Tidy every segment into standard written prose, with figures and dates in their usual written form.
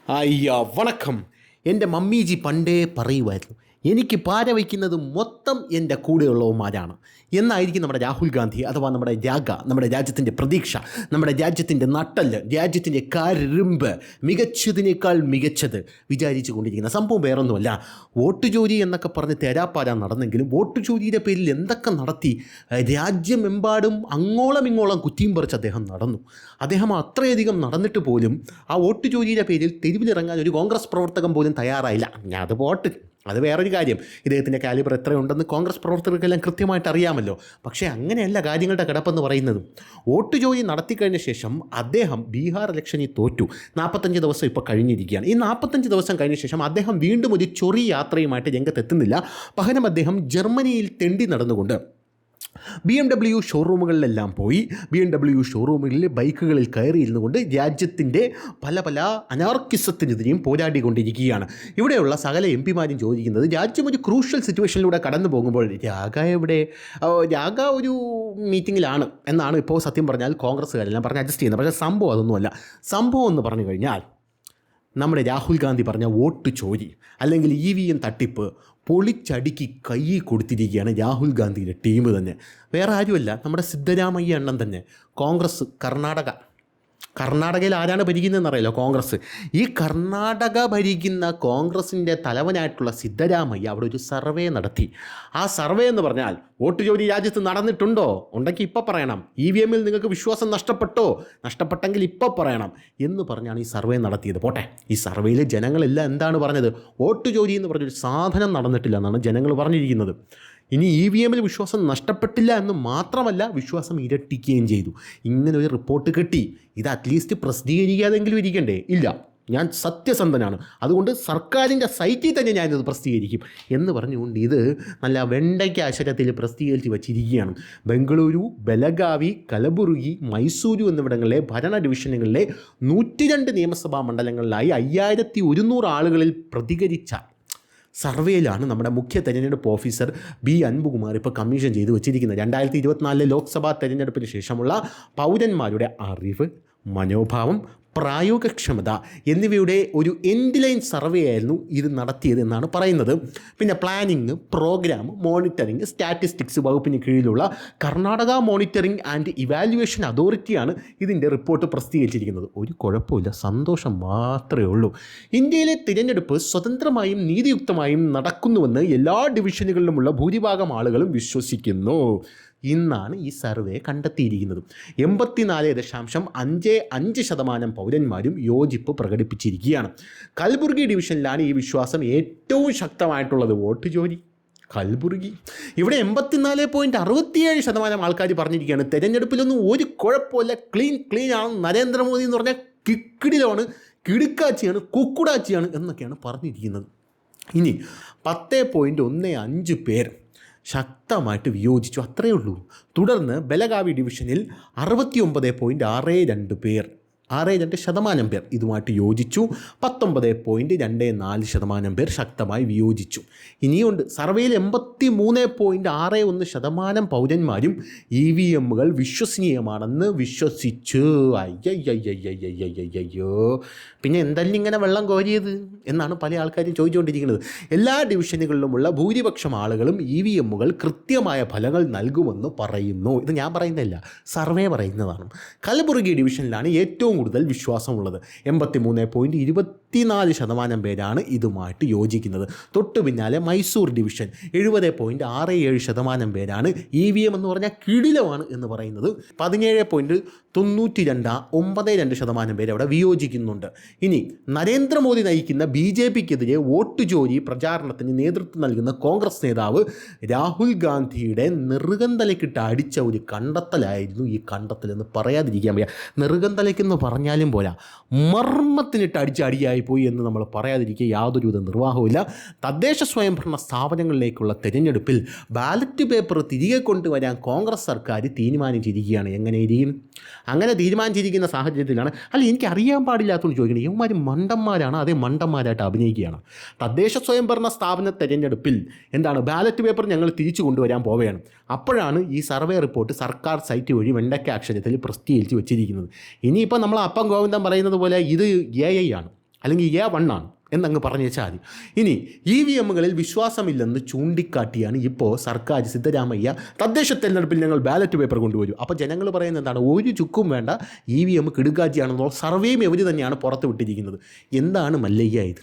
അയ്യോ വണക്കം. എൻ്റെ മമ്മീജി പണ്ടേ പറയുമായിരുന്നു, എനിക്ക് പാര വയ്ക്കുന്നത് മൊത്തം എൻ്റെ കൂടെയുള്ളവന്മാരാണ് എന്നായിരിക്കും നമ്മുടെ രാഹുൽ ഗാന്ധി അഥവാ നമ്മുടെ നമ്മുടെ രാജ്യത്തിൻ്റെ പ്രതീക്ഷ, നമ്മുടെ രാജ്യത്തിൻ്റെ നട്ടല്, രാജ്യത്തിൻ്റെ കരിമ്പ്, മികച്ചതിനേക്കാൾ മികച്ചത് വിചാരിച്ചു കൊണ്ടിരിക്കുന്ന സംഭവം വേറൊന്നുമല്ല. വോട്ട് ചോരി എന്നൊക്കെ പറഞ്ഞ് തേരാപ്പാര നടന്നെങ്കിലും വോട്ട് ചോരിയുടെ പേരിൽ എന്തൊക്കെ നടത്തി രാജ്യമെമ്പാടും അങ്ങോളം ഇങ്ങോളം കുറ്റിയും പറിച്ച് അദ്ദേഹം നടന്നു. അദ്ദേഹം അത്രയധികം നടന്നിട്ട് പോലും ആ വോട്ട് ചോരിയുടെ പേരിൽ തെരുവിലിറങ്ങാൻ ഒരു കോൺഗ്രസ് പ്രവർത്തകൻ പോലും തയ്യാറായില്ല. അത് വോട്ട്, അത് വേറൊരു കാര്യം. ഇദ്ദേഹത്തിൻ്റെ കാലിബർ എത്രയുണ്ടെന്ന് കോൺഗ്രസ് പ്രവർത്തകർക്കെല്ലാം കൃത്യമായിട്ട് അറിയാമല്ലോ. പക്ഷേ അങ്ങനെയല്ല കാര്യങ്ങളുടെ കിടപ്പെന്ന് പറയുന്നത്. വോട്ട് ചോരി നടത്തിക്കഴിഞ്ഞ ശേഷം അദ്ദേഹം ബീഹാർ ഇലക്ഷനിൽ തോറ്റു. 45 ദിവസം ഇപ്പോൾ കഴിഞ്ഞിരിക്കുകയാണ്. ഈ 45 ദിവസം കഴിഞ്ഞ ശേഷം അദ്ദേഹം വീണ്ടും ഒരു ചൊറി യാത്രയുമായിട്ട് രംഗത്തെത്തുന്നില്ല. പകരം അദ്ദേഹം ജർമ്മനിയിൽ തെണ്ടി നടന്നുകൊണ്ട് BMW ഷോറൂമുകളിലെല്ലാം പോയി BMW ഷോറൂമുകളിൽ ബൈക്കുകളിൽ കയറിയിരുന്നു കൊണ്ട് രാജ്യത്തിൻ്റെ പല പല അനാർക്കിസത്തിനെതിരെയും പോരാടിക്കൊണ്ടിരിക്കുകയാണ്. ഇവിടെയുള്ള സകല MP മാരും ചോദിക്കുന്നത്, രാജ്യം ഒരു ക്രൂഷ്യൽ സിറ്റുവേഷനിലൂടെ കടന്നു പോകുമ്പോൾ രാഗ ഒരു മീറ്റിങ്ങിലാണ് എന്നാണ് ഇപ്പോൾ സത്യം പറഞ്ഞാൽ കോൺഗ്രസ്സുകാരെല്ലാം പറഞ്ഞ് അഡ്ജസ്റ്റ് ചെയ്യുന്നത്. പക്ഷേ സംഭവം അതൊന്നുമല്ല. സംഭവം എന്ന് പറഞ്ഞു കഴിഞ്ഞാൽ നമ്മുടെ രാഹുൽ ഗാന്ധി പറഞ്ഞ വോട്ട് ചോരി അല്ലെങ്കിൽ EVM തട്ടിപ്പ് പൊളിച്ചടുക്കി കയ്യിൽ കൊടുത്തിരിക്കുകയാണ് രാഹുൽ ഗാന്ധിയുടെ ടീം തന്നെ. വേറെ ആരുമല്ല, നമ്മുടെ സിദ്ധരാമയ്യ അണ്ണൻ തന്നെ. കോൺഗ്രസ് കർണാടകയിൽ ആരാണ് ഭരിക്കുന്നതെന്ന് അറിയാലോ, കോൺഗ്രസ്. ഈ കർണാടക ഭരിക്കുന്ന കോൺഗ്രസിൻ്റെ തലവനായിട്ടുള്ള സിദ്ധരാമയ്യ അവിടെ ഒരു സർവേ നടത്തി. ആ സർവേ എന്ന് പറഞ്ഞാൽ, വോട്ട് ചോരി രാജ്യത്ത് നടന്നിട്ടുണ്ടോ, ഉണ്ടെങ്കിൽ ഇപ്പോൾ പറയണം. EVMൽ നിങ്ങൾക്ക് വിശ്വാസം നഷ്ടപ്പെട്ടെങ്കിൽ ഇപ്പോൾ പറയണം എന്ന് പറഞ്ഞാണ് ഈ സർവേ നടത്തിയത്. പോട്ടെ, ഈ സർവേയിൽ ജനങ്ങളെല്ലാം എന്താണ് പറഞ്ഞത്? വോട്ട് ചോരി എന്ന് പറഞ്ഞൊരു സാധനം നടന്നിട്ടില്ല എന്നാണ് ജനങ്ങൾ പറഞ്ഞിരിക്കുന്നത്. ഇനി EVMൽ വിശ്വാസം നഷ്ടപ്പെട്ടില്ല എന്ന് മാത്രമല്ല, വിശ്വാസം ഇരട്ടിക്കുകയും ചെയ്തു. ഇങ്ങനെ ഒരു റിപ്പോർട്ട് കിട്ടി. ഇത് അറ്റ്ലീസ്റ്റ് പ്രസിദ്ധീകരിക്കാതെങ്കിലും ഇരിക്കണ്ടേ? ഇല്ല, ഞാൻ സത്യസന്ധനാണ്, അതുകൊണ്ട് സർക്കാരിൻ്റെ സൈറ്റിൽ തന്നെ ഞാനിത് പ്രസിദ്ധീകരിക്കും എന്ന് പറഞ്ഞുകൊണ്ട് ഇത് നല്ല വെണ്ടയ്ക്ക അക്ഷരത്തിൽ പ്രസിദ്ധീകരിച്ച് വച്ചിരിക്കുകയാണ്. ബംഗളൂരു, ബലഗാവി, കലബുർഗി, മൈസൂരു എന്നിവിടങ്ങളിലെ ഭരണ ഡിവിഷനുകളിലെ 102 നിയമസഭാ മണ്ഡലങ്ങളിലായി 5100 ആളുകളിൽ പ്രതികരിച്ച സർവേയിലാണ് നമ്മുടെ മുഖ്യ തെരഞ്ഞെടുപ്പ് ഓഫീസർ B. അൻപുകുമാർ ഇപ്പോൾ കമ്മീഷൻ ചെയ്ത് വെച്ചിരിക്കുന്നത്. 2024 ലോക്സഭാ തെരഞ്ഞെടുപ്പിന് ശേഷമുള്ള പൗരന്മാരുടെ അറിവ്, മനോഭാവം, പ്രായോഗികക്ഷമത എന്നിവയുടെ ഒരു എൻഡ് ലൈൻ സർവേ ആയിരുന്നു ഇത് നടത്തിയത് എന്നാണ് പറയുന്നത്. പിന്നെ പ്ലാനിങ്, പ്രോഗ്രാം, മോണിറ്ററിങ്, സ്റ്റാറ്റിസ്റ്റിക്സ് വകുപ്പിന് കീഴിലുള്ള കർണാടക മോണിറ്ററിങ് ആൻഡ് ഇവാലുവേഷൻ അതോറിറ്റിയാണ് ഇതിൻ്റെ റിപ്പോർട്ട് പ്രസിദ്ധീകരിച്ചിരിക്കുന്നത്. ഒരു കുഴപ്പമില്ല, സന്തോഷം മാത്രമേ ഉള്ളൂ. ഇന്ത്യയിലെ തിരഞ്ഞെടുപ്പ് സ്വതന്ത്രമായും നീതിയുക്തമായും നടക്കുന്നുവെന്ന് എല്ലാ ഡിവിഷനുകളിലുമുള്ള ഭൂരിഭാഗം ആളുകളും വിശ്വസിക്കുന്നു. ഇന്നാണ് ഈ സർവേ കണ്ടെത്തിയിരിക്കുന്നത്. 84.55% പൗരന്മാരും യോജിപ്പ് പ്രകടിപ്പിച്ചിരിക്കുകയാണ്. കൽബുർഗി ഡിവിഷനിലാണ് ഈ വിശ്വാസം ഏറ്റവും ശക്തമായിട്ടുള്ളത്. വോട്ട് ചോരി കൽബുർഗി. ഇവിടെ 84.67% ആൾക്കാർ പറഞ്ഞിരിക്കുകയാണ് തെരഞ്ഞെടുപ്പിലൊന്നും ഒരു കുഴപ്പമില്ല, ക്ലീൻ ആണ്, നരേന്ദ്രമോദി എന്ന് പറഞ്ഞാൽ കിക്കിടിലാണ്, കിടുക്കാച്ചിയാണ്, കുക്കുടാച്ചിയാണ് എന്നൊക്കെയാണ് പറഞ്ഞിരിക്കുന്നത്. ഇനി 10.15 പേർ ശക്തമായിട്ട് വിയോജിച്ചു, അത്രയേ ഉള്ളൂ. തുടർന്ന് ബലഗാവി ഡിവിഷനിൽ 69.62 പേർ, 62% പേർ ഇതുമായിട്ട് യോജിച്ചു. 19.24% പേർ ശക്തമായി വിയോജിച്ചു. ഇനിയുണ്ട് സർവേയിൽ 83.61% പൗരന്മാരും EVMകൾ വിശ്വസനീയമാണെന്ന് വിശ്വസിച്ചു. അയ്യോ, പിന്നെ എന്തെല്ലാം ഇങ്ങനെ വെള്ളം കോരിയത് എന്നാണ് പല ആൾക്കാരും ചോദിച്ചുകൊണ്ടിരിക്കുന്നത്. എല്ലാ ഡിവിഷനുകളിലുമുള്ള ഭൂരിപക്ഷം ആളുകളും EVMകൾ കൃത്യമായ ഫലങ്ങൾ നൽകുമെന്ന് പറയുന്നു. ഇത് ഞാൻ പറയുന്നില്ല, സർവേ പറയുന്നതാണ്. കലബുർഗി ഡിവിഷനിലാണ് ഏറ്റവും കൂടുതൽ വിശ്വാസമുള്ളത്. 83.24% പേരാണ് ഇതുമായിട്ട് യോജിക്കുന്നത്. തൊട്ടു പിന്നാലെ മൈസൂർ ഡിവിഷൻ 70.67% പേരാണ് EVM എന്ന് പറഞ്ഞാൽ കിടിലമാണ് എന്ന് പറയുന്നത്. 17.92% പേര് അവിടെ വിയോജിക്കുന്നുണ്ട്. ഇനി നരേന്ദ്രമോദി നയിക്കുന്ന BJPക്കെതിരെ വോട്ട് ചോരി പ്രചാരണത്തിന് നേതൃത്വം നൽകുന്ന കോൺഗ്രസ് നേതാവ് രാഹുൽ ഗാന്ധിയുടെ നെറുകന്തലക്കിട്ട് അടിച്ച ഒരു കണ്ടെത്തലായിരുന്നു ഈ കണ്ടെത്തലെന്ന് പറയാതിരിക്കാൻ വയ്യ. നെറുകന്തലയ്ക്കെന്ന് പറഞ്ഞാലും പോരാ, മർമ്മത്തിനിട്ട് അടിയായിപ്പോയി എന്ന് നമ്മൾ പറയാതിരിക്കുക യാതൊരുവിധ നിർവാഹവുമില്ല. തദ്ദേശ സ്വയംഭരണ സ്ഥാപനങ്ങളിലേക്കുള്ള തെരഞ്ഞെടുപ്പിൽ ബാലറ്റ് പേപ്പർ തിരികെ കൊണ്ടുവരാൻ കോൺഗ്രസ് സർക്കാർ തീരുമാനിച്ചിരിക്കുകയാണ്. എങ്ങനെയിരിക്കും? അങ്ങനെ തീരുമാനിച്ചിരിക്കുന്ന സാഹചര്യത്തിലാണ്, എനിക്ക് അറിയാൻ പാടില്ലാത്തതുകൊണ്ട് ചോദിക്കുന്നത്, ഇവന്മാർ മണ്ടന്മാരാണ്, അതേ മണ്ടന്മാരായിട്ട് അഭിനയിക്കുകയാണ്. തദ്ദേശ സ്വയംഭരണ സ്ഥാപന തെരഞ്ഞെടുപ്പിൽ ബാലറ്റ് പേപ്പർ ഞങ്ങൾ തിരിച്ചു കൊണ്ടുവരാൻ പോവുകയാണ്. അപ്പോഴാണ് ഈ സർവേ റിപ്പോർട്ട് സർക്കാർ സൈറ്റ് വഴി വെണ്ടയ്ക്ക അക്ഷരത്തിൽ പ്രസിദ്ധീകരിച്ച് വെച്ചിരിക്കുന്നത്. ഇനിയിപ്പോൾ നമ്മൾ അപ്പം ഗോവിന്ദൻ പറയുന്നത് പോലെ ഇത് AI ആണ്. അല്ലെങ്കിൽ A1 ആണ് എന്നങ്ങ് പറഞ്ഞു വെച്ചാൽ മതി. ഇനി EVMകളിൽ വിശ്വാസമില്ലെന്ന് ചൂണ്ടിക്കാട്ടിയാണ് ഇപ്പോൾ സർക്കാർ സിദ്ധരാമയ്യ തദ്ദേശ തെരഞ്ഞെടുപ്പിൽ ഞങ്ങൾ ബാലറ്റ് പേപ്പർ കൊണ്ടുവരും. അപ്പോൾ ജനങ്ങൾ പറയുന്നത് എന്താണ്? ഒരു ചുക്കും വേണ്ട, EVM കിടുക്കാച്ചിയാണെന്നോ സർവേയും ഇവർ തന്നെയാണ് പുറത്ത് വിട്ടിരിക്കുന്നത്. എന്താണ് മല്ലയ്യ ഇത്?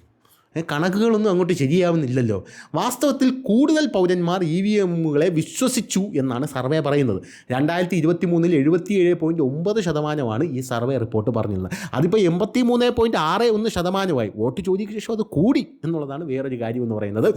കണക്കുകളൊന്നും അങ്ങോട്ട് ശരിയാവുന്നില്ലല്ലോ. വാസ്തവത്തിൽ കൂടുതൽ പൗരന്മാർ EVMകളെ വിശ്വസിച്ചു എന്നാണ് സർവേ പറയുന്നത്. 2023 77.9% ഈ സർവേ റിപ്പോർട്ട് പറഞ്ഞിരുന്നത്. അതിപ്പോൾ 83.61% വോട്ട് ചോദിക്കുന്ന ശേഷം അത് കൂടി എന്നുള്ളതാണ് വേറൊരു കാര്യം എന്ന് പറയുന്നത്.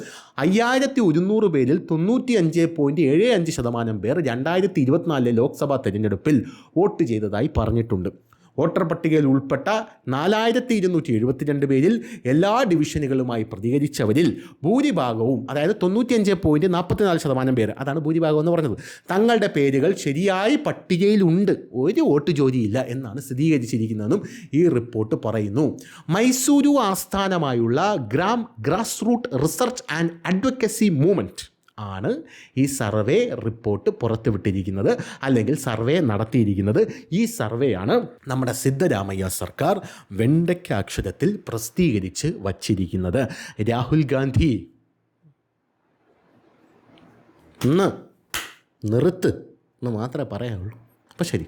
5100 പേരിൽ 95.75% പേർ 2024 ലോക്സഭാ തെരഞ്ഞെടുപ്പിൽ വോട്ട് ചെയ്തതായി പറഞ്ഞിട്ടുണ്ട്. വോട്ടർ പട്ടികയിൽ ഉൾപ്പെട്ട 4272 പേരിൽ എല്ലാ ഡിവിഷനുകളുമായി പ്രതികരിച്ചവരിൽ ഭൂരിഭാഗവും, അതായത് 95.44% പേര്, അതാണ് ഭൂരിഭാഗം എന്ന് പറഞ്ഞത്, തങ്ങളുടെ പേരുകൾ ശരിയായി പട്ടികയിലുണ്ട്, ഒരു വോട്ട് ജോലിയില്ല എന്നാണ് സ്ഥിരീകരിച്ചിരിക്കുന്നതെന്നും ഈ റിപ്പോർട്ട് പറയുന്നു. മൈസൂരു ആസ്ഥാനമായുള്ള grass root research and advocacy movement ആണ് ഈ സർവേ റിപ്പോർട്ട് പുറത്തുവിട്ടിരിക്കുന്നത്, അല്ലെങ്കിൽ സർവേ നടത്തിയിരിക്കുന്നത്. ഈ സർവേയാണ് നമ്മുടെ സിദ്ധരാമയ്യ സർക്കാർ വെണ്ടയ്ക്ക അക്ഷരത്തിൽ പ്രസിദ്ധീകരിച്ച് വച്ചിരിക്കുന്നത്. രാഹുൽ ഗാന്ധി നിർത്ത് എന്ന് മാത്രമേ പറയാനുള്ളൂ. അപ്പോൾ ശരി.